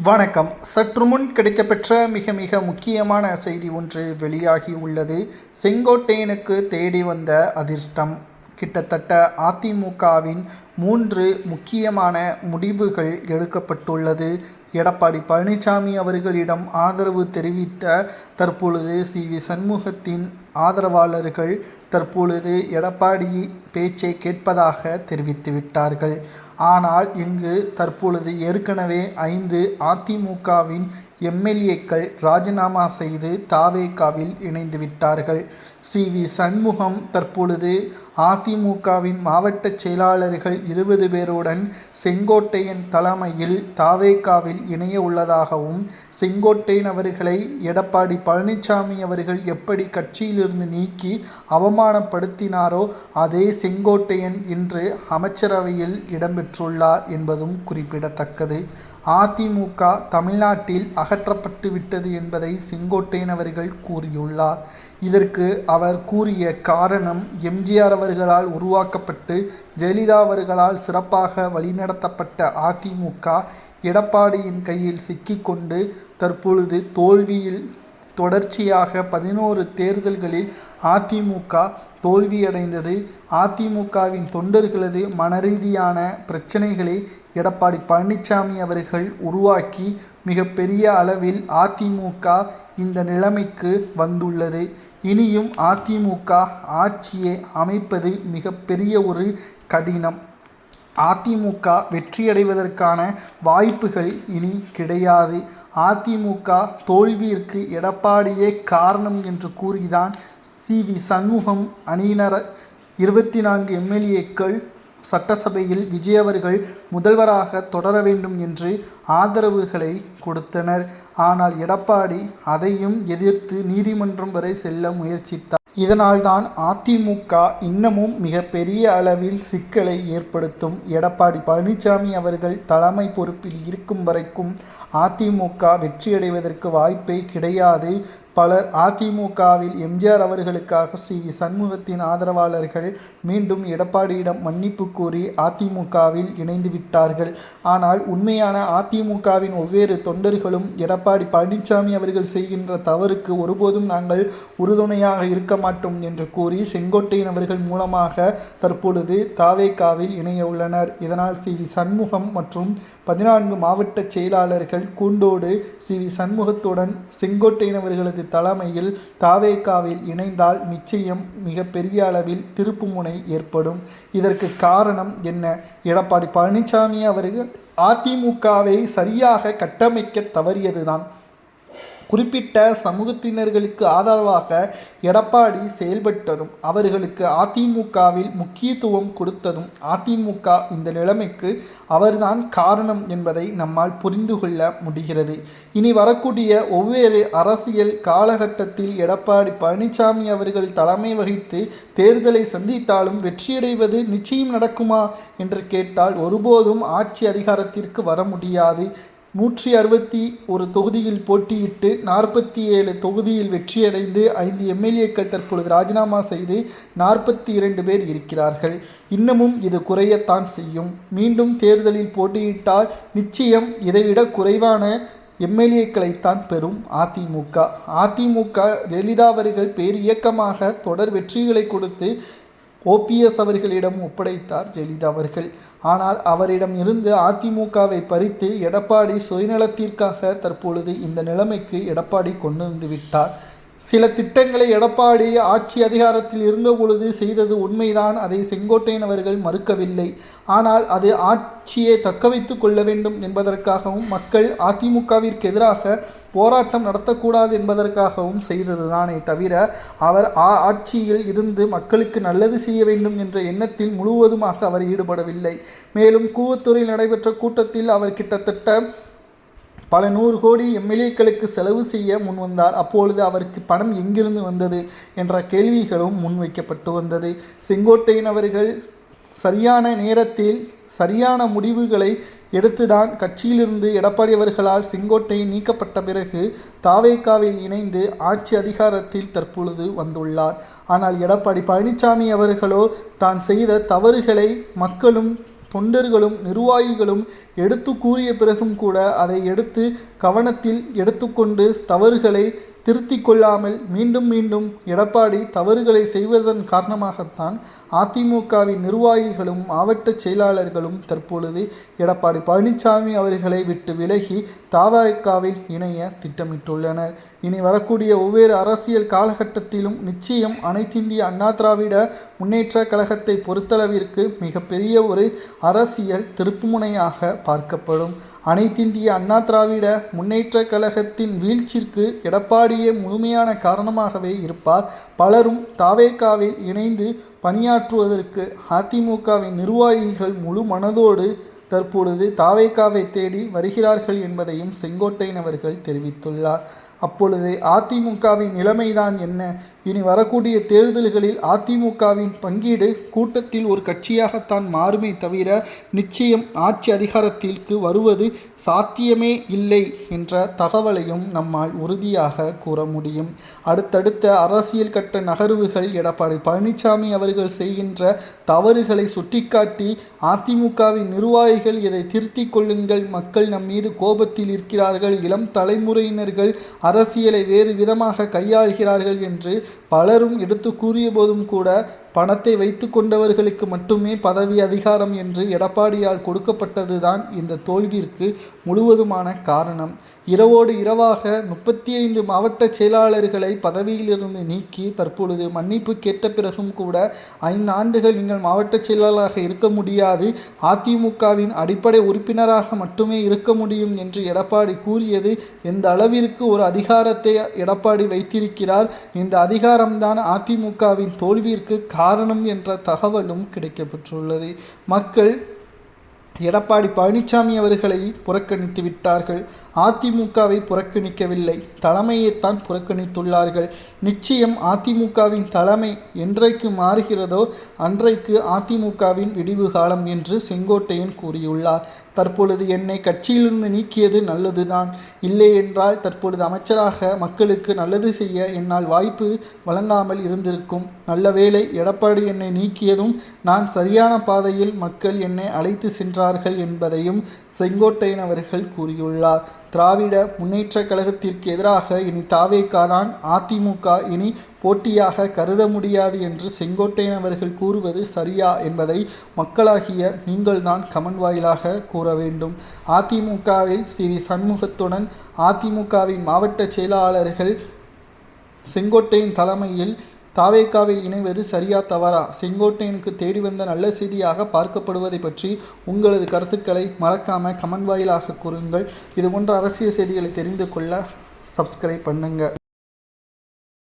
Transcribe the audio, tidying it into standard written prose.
வணக்கம். சற்று முன் கிடைக்கப்பெற்ற மிக முக்கியமான செய்தி ஒன்று வெளியாகி உள்ளது. செங்கோட்டையனுக்கு தேடி வந்த அதிர்ஷ்டம். கிட்டத்தட்ட அதிமுகவின் 3 முக்கியமான முடிவுகள் எடுக்கப்பட்டுள்ளது. எடப்பாடி பழனிசாமி அவர்களிடம் ஆதரவு தெரிவித்த தற்பொழுது சி.வி. சண்முகத்தின் ஆதரவாளர்கள் தற்பொழுது எடப்பாடி பேச்சை கேட்பதாக தெரிவித்துவிட்டார்கள். ஆனால் இங்கு தற்பொழுது ஏற்கனவே 5 அதிமுகவின் எம்.எல்.ஏக்கள் ராஜினாமா செய்து தாவேகாவில் இணைந்து விட்டார்கள். சி.வி. சண்முகம் தற்பொழுது அதிமுகவின் மாவட்ட செயலாளர்கள் 20 பேருடன் செங்கோட்டையன் தலைமையில் தாவேகாவில் இணைய உள்ளதாகவும், செங்கோட்டையன் அவர்களை எடப்பாடி பழனிசாமி அவர்கள் எப்படி கட்சியிலிருந்து நீக்கி அவமானப்படுத்தினாரோ அதே செங்கோட்டையன் இன்று அமைச்சரவையில் இடம்பெற்றுள்ளார் என்பதும் குறிப்பிடத்தக்கது. அதிமுக தமிழ்நாட்டில் அகற்றப்பட்டு விட்டது என்பதை செங்கோட்டையன் அவர்கள் கூறியுள்ளார். இதற்கு அவர் கூறிய காரணம், எம்.ஜி.ஆர். அவர்களால் உருவாக்கப்பட்டு ஜெயலலிதா அவர்களால் சிறப்பாக வழிநடத்தப்பட்ட அதிமுக எடப்பாடியின் கையில் சிக்கிக்கொண்டு தற்பொழுது தோல்வியில் தொடர்ச்சியாக 11 தேர்தல்களில் அதிமுக தோல்வியடைந்தது. அதிமுகவின் தொண்டர்களது மனரீதியான பிரச்சனைகளை எடப்பாடி பழனிசாமி அவர்கள் உருவாக்கி மிகப்பெரிய அளவில் அதிமுக இந்த நிலைமைக்கு வந்துள்ளது. இனியும் அதிமுக ஆட்சியை அமைப்பது மிகப்பெரிய ஒரு கடினம். அதிமுக வெற்றியடைவதற்கான வாய்ப்புகள் இனி கிடையாது. அதிமுக தோல்வியிற்கு எடப்பாடியே காரணம் என்று கூறிதான் சி.வி. சண்முகம் அணியினர் 24 எம்.எல்.ஏக்கள் சட்டசபையில் விஜய் அவர்கள் முதல்வராக தொடர வேண்டும் என்று ஆதரவுகளை கொடுத்தனர். ஆனால் எடப்பாடி அதையும் எதிர்த்து நீதிமன்றம் வரை செல்ல முயற்சித்தார். இதனால்தான் அதிமுக இன்னமும் மிகப்பெரிய அளவில் சிக்கலை ஏற்படுத்தும். எடப்பாடி பழனிசாமி அவர்கள் தலைமை பொறுப்பில் இருக்கும் வரைக்கும் அதிமுக வெற்றியடைவதற்கு வாய்ப்பே கிடையாது. பலர் அதிமுகவில் எம்.ஜி.ஆர். அவர்களுக்காக சி.வி. சண்முகத்தின் ஆதரவாளர்கள் மீண்டும் எடப்பாடியிடம் மன்னிப்பு கோரி அதிமுகவில் இணைந்து விட்டார்கள். ஆனால் உண்மையான அதிமுகவின் ஒவ்வொரு தொண்டர்களும் எடப்பாடி பழனிசாமி அவர்கள் செய்கின்ற தவறுக்கு ஒருபோதும் நாங்கள் உறுதுணையாக இருக்க மாட்டோம் என்று கூறி செங்கோட்டையன் அவர்கள் மூலமாக தற்பொழுது தாவேகாவில் இணைய உள்ளனர். இதனால் சி.வி. சண்முகம் மற்றும் 14 மாவட்ட செயலாளர்கள் கூண்டோடு சி.வி. சண்முகத்துடன் செங்கோட்டையன் அவர்களது தலைமையில் தாவேகாவில் இணைந்தால் நிச்சயம் மிகப்பெரிய அளவில் திருப்புமுனை ஏற்படும். இதற்கு காரணம் என்ன? எடப்பாடி பழனிசாமி அவர்கள் அதிமுகவை சரியாக கட்டமைக்க தவறியதுதான். குறிப்பிட்ட சமூகத்தினர்களுக்கு ஆதரவாக எடப்பாடி செயல்பட்டதும், அவர்களுக்கு அதிமுகவில் முக்கியத்துவம் கொடுத்ததும் அதிமுக இந்த நிலைமைக்கு அவர்தான் காரணம் என்பதை நம்மால் புரிந்து கொள்ள முடிகிறது. இனி வரக்கூடிய ஒவ்வொரு அரசியல் காலகட்டத்தில் எடப்பாடி பழனிசாமி அவர்கள் தலைமை வகித்து தேர்தலை சந்தித்தாலும் வெற்றியடைவது நிச்சயம் நடக்குமா என்று கேட்டால் ஒருபோதும் ஆட்சி அதிகாரத்திற்கு வர முடியாது. 161 தொகுதியில் போட்டியிட்டு 47 தொகுதியில் வெற்றியடைந்து 5 எம்.எல்.ஏக்கள் தற்பொழுது ராஜினாமா செய்து 42 பேர் இருக்கிறார்கள். இன்னமும் இது குறையத்தான் செய்யும். மீண்டும் தேர்தலில் போட்டியிட்டால் நிச்சயம் இதைவிட குறைவான எம்.எல்.ஏக்களைத்தான் பெறும் அதிமுக. அதிமுக ஜெயலலிதா அவர்கள் பேர் இயக்கமாக தொடர் வெற்றிகளை கொடுத்து ஓபிஎஸ் அவர்களிடம் ஒப்படைத்தார் ஜெயலலிதா அவர்கள். ஆனால் அவரிடம் இருந்து அதிமுகவை பறித்து எடப்பாடி சுயநலத்திற்காக தற்பொழுது இந்த நிலைமைக்கு எடப்பாடி கொண்டு வந்து விட்டார். சில திட்டங்களை எடப்பாடி ஆட்சி அதிகாரத்தில் இருந்தபொழுது செய்தது உண்மைதான். அதை செங்கோட்டையன் அவர்கள் மறுக்கவில்லை. ஆனால் அது ஆட்சியை தக்க வைத்து கொள்ள வேண்டும் என்பதற்காகவும் மக்கள் அதிமுகவிற்கு எதிராக போராட்டம் நடத்தக்கூடாது என்பதற்காகவும் செய்ததுதானே தவிர அவர் ஆட்சியில் இருந்து மக்களுக்கு நல்லது செய்ய வேண்டும் என்ற எண்ணத்தில் முழுவதுமாக அவர் ஈடுபடவில்லை. மேலும் கூவத்தூரில் நடைபெற்ற கூட்டத்தில் அவர் கிட்டத்தட்ட பல 100 கோடி எம்.எல்.ஏக்களுக்கு செலவு செய்ய முன்வந்தார். அப்பொழுது அவருக்கு பணம் எங்கிருந்து வந்தது என்ற கேள்விகளும் முன்வைக்கப்பட்டு வந்தது. செங்கோட்டையன் அவர்கள் சரியான நேரத்தில் சரியான முடிவுகளை எடுத்துதான் கட்சியிலிருந்து எடப்பாடி அவர்களால் செங்கோட்டையன் நீக்கப்பட்ட பிறகு தாவேகாவில் இணைந்து ஆட்சி அதிகாரத்தில் தற்பொழுது வந்துள்ளார். ஆனால் எடப்பாடி பழனிசாமி அவர்களோ தான் செய்த தவறுகளை மக்களும் தொண்டர்களும் நிர்வாகிகளும் எடுத்து கூறிய பிறகும் கூட அதை எடுத்து கவனத்தில் எடுத்துக்கொண்டு தவறுகளை திருத்திக் கொள்ளாமல் மீண்டும் மீண்டும் எடப்பாடி தவறுகளை செய்வதன் காரணமாகத்தான் அதிமுகவின் நிர்வாகிகளும் மாவட்ட செயலாளர்களும் தற்பொழுது எடப்பாடி பழனிசாமி அவர்களை விட்டு விலகி தவேகாவில் இணைய திட்டமிட்டுள்ளனர். இனி வரக்கூடிய ஒவ்வொரு அரசியல் காலகட்டத்திலும் நிச்சயம் அனைத்திந்திய அண்ணா திராவிட முன்னேற்ற கழகத்தை பொறுத்தளவிற்கு மிகப்பெரிய ஒரு அரசியல் திருப்புமுனையாக பார்க்கப்படும். அனைத்திந்திய அண்ணா திராவிட முன்னேற்ற கழகத்தின் வீழ்ச்சிக்கு எடப்பாடியே முழுமையான காரணமாகவே இருப்பார். பலரும் தவேகாவில் இணைந்து பணியாற்றுவதற்கு அதிமுகவின் நிர்வாகிகள் முழு மனதோடு தற்பொழுது தவேகாவை தேடி வருகிறார்கள் என்பதையும் செங்கோட்டையன் அவர்கள் தெரிவித்துள்ளார். அப்பொழுது அதிமுகவின் நிலைமைதான் என்ன? இனி வரக்கூடிய தேர்தல்களில் அதிமுகவின் பங்கீடு கூட்டத்தில் ஒரு கட்சியாகத்தான் மாறுமே தவிர நிச்சயம் ஆட்சி அதிகாரத்திற்கு வருவது சாத்தியமே இல்லை என்ற தகவலையும் நம்மால் உறுதியாக கூற முடியும். அடுத்தடுத்த அரசியல் கட்ட நகர்வுகள் எடப்பாடி பழனிசாமி அவர்கள் செய்கின்ற தவறுகளை சுட்டிக்காட்டி அதிமுகவின் நிர்வாகிகள் இதை திருத்திக் கொள்ளுங்கள், மக்கள் நம் மீது கோபத்தில் இருக்கிறார்கள், இளம் தலைமுறையினர்கள் அரசியலை வேறு விதமாக கையாள்கிறார்கள் என்று பலரும் எடுத்து கூறிய போதும் கூட பணத்தை வைத்து கொண்டவர்களுக்கு மட்டுமே பதவி அதிகாரம் என்று எடப்பாடியால் கொடுக்கப்பட்டதுதான் இந்த தோல்விற்கு முழுவதுமான காரணம். இரவோடு இரவாக 35 மாவட்ட செயலாளர்களை பதவியிலிருந்து நீக்கி தற்பொழுது மன்னிப்பு கேட்ட பிறகும் கூட 5 ஆண்டுகள் நீங்கள் மாவட்ட செயலாளராக இருக்க முடியாது, அதிமுகவின் அடிப்படை உறுப்பினராக மட்டுமே இருக்க முடியும் என்று எடப்பாடி கூறியது எந்த அளவிற்கு ஒரு அதிகாரத்தை எடப்பாடி வைத்திருக்கிறார். இந்த அதிகாரம்தான் அதிமுகவின் தோல்விற்கு காரணம் என்ற தகவலும் கிடைக்கப்பெற்றுள்ளது. மக்கள் எடப்பாடி பழனிசாமி அவர்களை புறக்கணித்து விட்டார்கள். அதிமுகவை புறக்கணிக்கவில்லை, தலைமையைத்தான் புறக்கணித்துள்ளார்கள். நிச்சயம் அதிமுகவின் தலைமை என்றைக்கு மாறுகிறதோ அன்றைக்கு அதிமுகவின் விடிவு காலம் என்று செங்கோட்டையன் கூறியுள்ளார். தற்பொழுது என்னை கட்சியிலிருந்து நீக்கியது நல்லதுதான், இல்லை என்றால் தற்பொழுது அமைச்சராக மக்களுக்கு நல்லது செய்ய என்னால் வாய்ப்பு வழங்காமல் இருந்திருக்கும். நல்ல வேளை எடப்பாடி என்னை நீக்கியதும் நான் சரியான பாதையில் மக்கள் என்னை அழைத்து சென்றார்கள் என்பதையும் செங்கோட்டையன் அவர்கள் கூறியுள்ளார். திராவிட முன்னேற்ற கழகத்திற்கு எதிராக இனி தவேகா தான், அதிமுக இனி போட்டியாக கருத முடியாது என்று செங்கோட்டையன் அவர்கள் கூறுவது சரியா என்பதை மக்களாகிய நீங்கள்தான் கமெண்ட் வாயிலாக கூற வேண்டும். அதிமுகவில் சி.வி. சண்முகத்துடன் அதிமுகவின் மாவட்ட செயலாளர்கள் செங்கோட்டையன் தலைமையில் தவேகாவில் இணைவது சரியா தவறா? செங்கோட்டையனுக்கு தேடி வந்த நல்ல செய்தியாக பார்க்கப்படுவதை பற்றி உங்களது கருத்துக்களை மறக்காமல் கமெண்ட் வாயிலாக கூறுங்கள். இதுபோன்ற அரசியல் செய்திகளை தெரிந்து கொள்ள சப்ஸ்கிரைப் பண்ணுங்கள்.